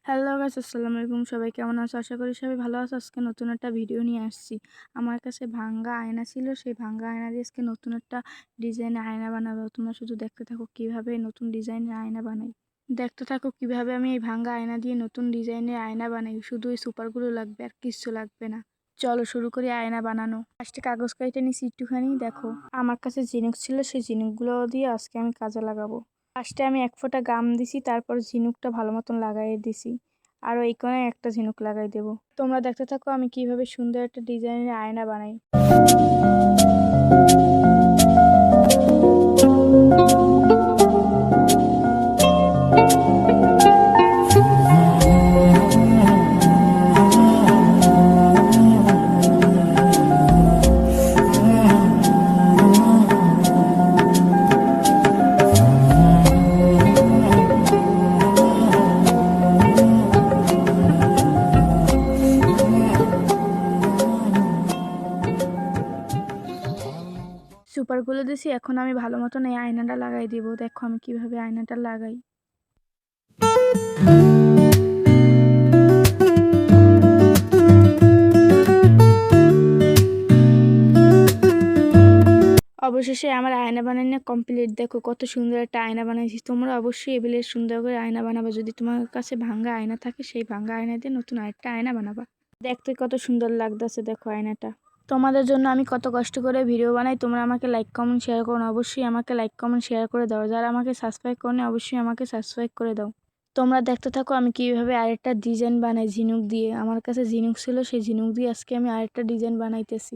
Hello guys, আসসালামু আলাইকুম। সবাই কেমন আছো? আশা করি সবাই ভালো আছো। আজকে নতুন একটা ভিডিও নিয়ে আসছি। আমার কাছে ভাঙ্গা আয়না ছিল, সেই ভাঙ্গা আয়না দিয়ে আজকে নতুন একটা ডিজাইনের আয়না বানাবো। তোমরা শুধু দেখতে থাকো কিভাবে নতুন ডিজাইনের আয়না বানাই। দেখতে থাকো কিভাবে আমি এই ভাঙ্গা আয়না দিয়ে নতুন ডিজাইনের আয়না বানাই। শুধু এই সুপারগুলো লাগবে, আর কিচ্ছু লাগবে না। চলো শুরু করি আয়না বানানো। ফার্স্টে কাগজ কেটে নিছি একটুখানি। দেখো আমার কাছে ঝিনুক ছিল, সেই ঝিনুকগুলো দিয়ে আজকে আমি কাজে লাগাবো। ফার্স্টে আমি এক ফোঁটা গাম দিছি, তারপর ঝিনুকটা ভালো মতন লাগাই দিছি। আরও এই কোণে একটা ঝিনুক লাগাই দেব। তোমরা দেখতে থাকো আমি কিভাবে সুন্দর একটা ডিজাইনের আয়না বানাই। সুপারগুলো দিছি, এখন আমি ভালো মতন এই আয়নাটা লাগাই দিব। দেখো আমি কিভাবে আয়নাটা লাগাই। অবশেষে আমার আয়না বানানো কমপ্লিট। দেখো কত সুন্দর একটা আয়না বানাইছি। তোমরা অবশ্যই এবেলে সুন্দর করে আয়না বানাবা। যদি তোমার কাছে ভাঙ্গা আয়না থাকে, সেই ভাঙ্গা আয়না দিয়ে নতুন আরেকটা আয়না বানাবা। দেখতে কত সুন্দর লাগতেছে দেখো আয়নাটা। তোমাদের জন্য আমি কত কষ্ট করে ভিডিও বানাই। তোমরা আমাকে লাইক কমেন্ট শেয়ার করো। অবশ্যই আমাকে লাইক কমেন্ট শেয়ার করে দাও। যারা আমাকে সাবস্ক্রাইব করো অবশ্যই আমাকে সাবস্ক্রাইব করে দাও। তোমরা দেখতে থাকো আমি কিভাবে আরেকটা ডিজাইন বানাই ঝিনুক দিয়ে। আমার কাছে ঝিনুক ছিল, সেই ঝিনুক দিয়ে আজকে আমি আরেকটা ডিজাইন বানাইতেছি।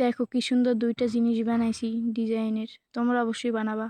দেখো কি সুন্দর দুইটা জিনিস বানাইছি ডিজাইনের। তোমরা অবশ্যই বানাবা।